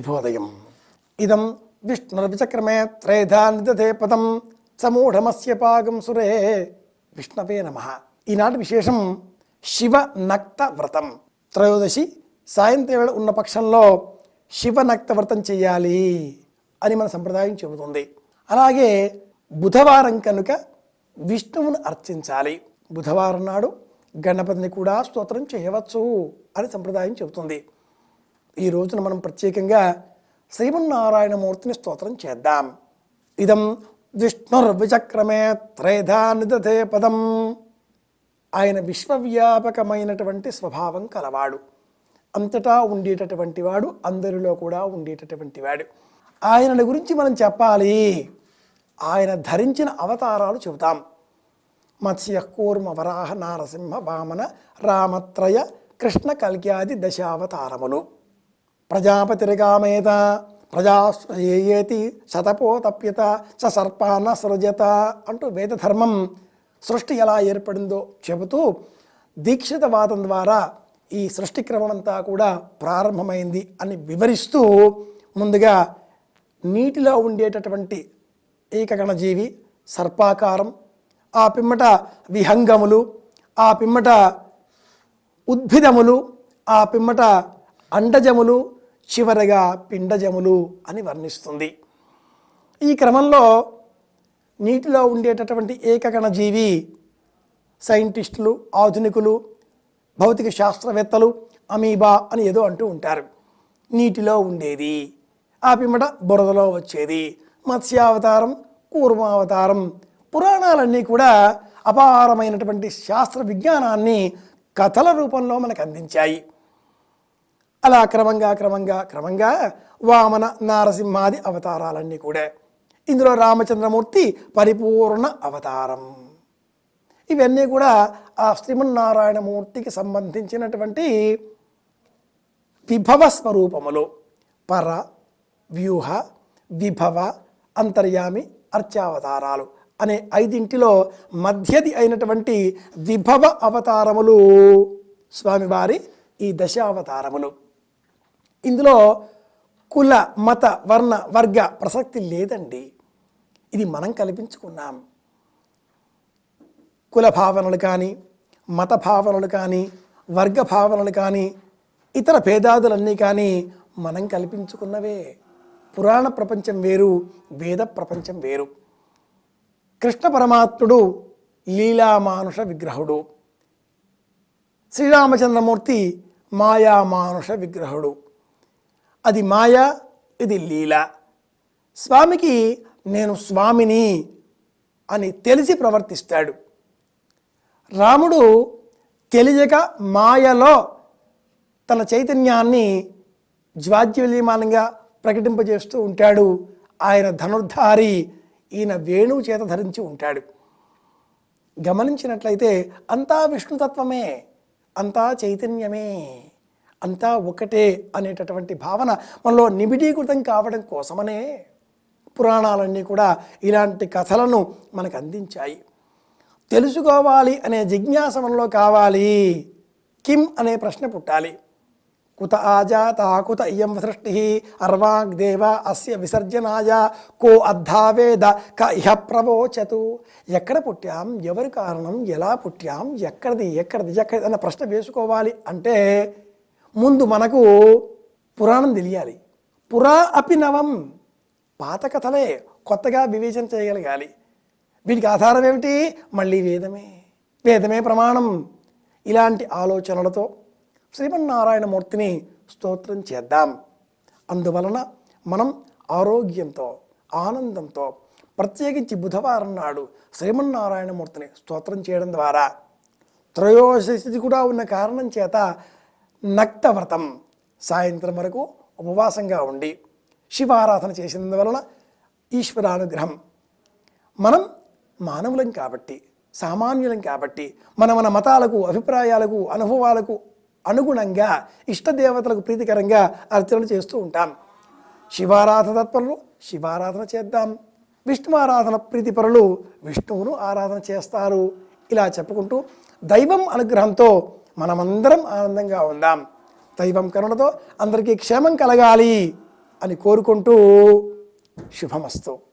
శుభోదయం. ఇదం విష్ణుర్విచక్రమే త్రేధా నిదధే పదం సమూఢమస్య పాగం సురే విష్ణవే నమః. ఈనాటి విశేషం శివనక్త వ్రతం. త్రయోదశి సాయంత్రం వేళ ఉన్న పక్షంలో శివనక్త వ్రతం చేయాలి అని మన సంప్రదాయం చెబుతుంది. అలాగే బుధవారం కనుక విష్ణువును అర్చించాలి. బుధవారం నాడు గణపతిని కూడా స్తోత్రం చేయవచ్చు అని సంప్రదాయం చెబుతుంది. ఈ రోజున మనం ప్రత్యేకంగా శ్రీమన్నారాయణమూర్తిని స్తోత్రం చేద్దాం. ఇదం విష్ణుర్విచక్రమే త్రేధా నిదధే పదం. ఆయన విశ్వవ్యాపకమైనటువంటి స్వభావం కలవాడు, అంతటా ఉండేటటువంటి వాడు, అందరిలో కూడా ఉండేటటువంటి వాడు. ఆయనని గురించి మనం చెప్పాలి. ఆయన ధరించిన అవతారాలు చెబుతాం. మత్స్య కూర్మ వరాహ నారసింహ వామన రామత్రయ కృష్ణ కల్క్యాది దశావతారములు. ప్రజాపతిరిగామేత ప్రజాయేతి శతపోతప్యత స సర్పాన సృజత అంటూ వేదధర్మం సృష్టి ఎలా ఏర్పడిందో చెబుతూ దీక్షితవాదం ద్వారా ఈ సృష్టి క్రమమంతా కూడా ప్రారంభమైంది అని వివరిస్తూ ముందుగా నీటిలో ఉండేటటువంటి ఏకగణజీవి సర్పాకారం, ఆ పిమ్మట విహంగములు, ఆ పిమ్మట ఉద్భిదములు, ఆ పిమ్మట అండజములు, చివరగా పిండజములు అని వర్ణిస్తుంది. ఈ క్రమంలో నీటిలో ఉండేటటువంటి ఏకగణజీవి సైంటిస్టులు, ఆధునికులు, భౌతిక శాస్త్రవేత్తలు అమీబా అని ఏదో అంటూ ఉంటారు. నీటిలో ఉండేది, ఆ పిమ్మట బురదలో వచ్చేది. మత్స్యావతారం, కూర్మావతారం, పురాణాలన్నీ కూడా అపారమైనటువంటి శాస్త్ర విజ్ఞానాన్ని కథల రూపంలో మనకు అందించాయి. అలా క్రమంగా వామన నారసింహాది అవతారాలన్నీ కూడా. ఇందులో రామచంద్రమూర్తి పరిపూర్ణ అవతారం. ఇవన్నీ కూడా ఆ శ్రీమన్నారాయణమూర్తికి సంబంధించినటువంటి విభవ స్వరూపములు. పర, వ్యూహ, విభవ, అంతర్యామి, అర్చావతారాలు అనే ఐదింటిలో మధ్యది అయినటువంటి విభవ అవతారములు స్వామివారి ఈ దశావతారములు. ఇందులో కుల, మత, వర్ణ, వర్గ ప్రసక్తి లేదండి. ఇది మనం కల్పించుకున్నాం. కుల భావనలు కానీ, మత భావనలు కానీ, వర్గ భావనలు కానీ, ఇతర భేదాదులన్నీ కానీ మనం కల్పించుకున్నవే. పురాణ ప్రపంచం వేరు, వేద ప్రపంచం వేరు. కృష్ణ పరమాత్ముడు లీలామానుష విగ్రహుడు, శ్రీరామచంద్రమూర్తి మాయామానుష విగ్రహుడు. అది మాయ, ఇది లీల. స్వామికి నేను స్వామిని అని తెలిసి ప్రవర్తిస్తాడు. రాముడు తెలియక మాయలో తన చైతన్యాన్ని జ్వాజ్యలీమానంగా ప్రకటింపజేస్తూ ఉంటాడు. ఆయన ధనుర్ధారి, ఈయన వేణువు చేత ధరించి ఉంటాడు. గమనించినట్లయితే అంతా విష్ణుతత్వమే, అంతా చైతన్యమే, అంతా ఒకటే అనేటటువంటి భావన మనలో నిబిడీకృతం కావడం కోసమనే పురాణాలన్నీ కూడా ఇలాంటి కథలను మనకు అందించాయి. తెలుసుకోవాలి అనే జిజ్ఞాస మనలో కావాలి. కిం అనే ప్రశ్న పుట్టాలి. కుత ఆజాత కుత ఇయం సృష్టి అర్వాగ్దేవ అస్య విసర్జనాయ కో అద్ధావేద క ఇహ ప్రవోచతు. ఎక్కడ పుట్టాం, ఎవరి కారణం, ఎలా పుట్టాం, ఎక్కడిది అన్న ప్రశ్న వేసుకోవాలి అంటే ముందు మనకు పురాణం తెలియాలి. పురా అపి నవం, పాత కథలే కొత్తగా వివేచన చేయగలగాలి. వీటికి ఆధారం ఏమిటి? మళ్ళీ వేదమే ప్రమాణం. ఇలాంటి ఆలోచనలతో శ్రీమన్నారాయణమూర్తిని స్తోత్రం చేద్దాం. అందువలన మనం ఆరోగ్యంతో, ఆనందంతో ప్రత్యేకించి బుధవారం నాడు శ్రీమన్నారాయణమూర్తిని స్తోత్రం చేయడం ద్వారా, త్రయోదశి కూడా ఉన్న కారణం చేత నక్త వ్రతం సాయంత్రం వరకు ఉపవాసంగా ఉండి శివారాధన చేసినందువలన ఈశ్వరానుగ్రహం. మనం మానవులం కాబట్టి, సామాన్యులం కాబట్టి మన మతాలకు, అభిప్రాయాలకు, అనుభవాలకు అనుగుణంగా ఇష్టదేవతలకు ప్రీతికరంగా అర్చనలు చేస్తూ ఉంటాం. శివారాధన తత్పరులు శివారాధన చేద్దాం, విష్ణువారాధన ప్రీతిపరులు విష్ణువును ఆరాధన చేస్తారు. ఇలా చెప్పుకుంటూ దైవం అనుగ్రహంతో మనమందరం ఆనందంగా ఉందాం. దైవం కరుణతో అందరికీ క్షేమం కలగాలి అని కోరుకుంటూ శుభమస్తు.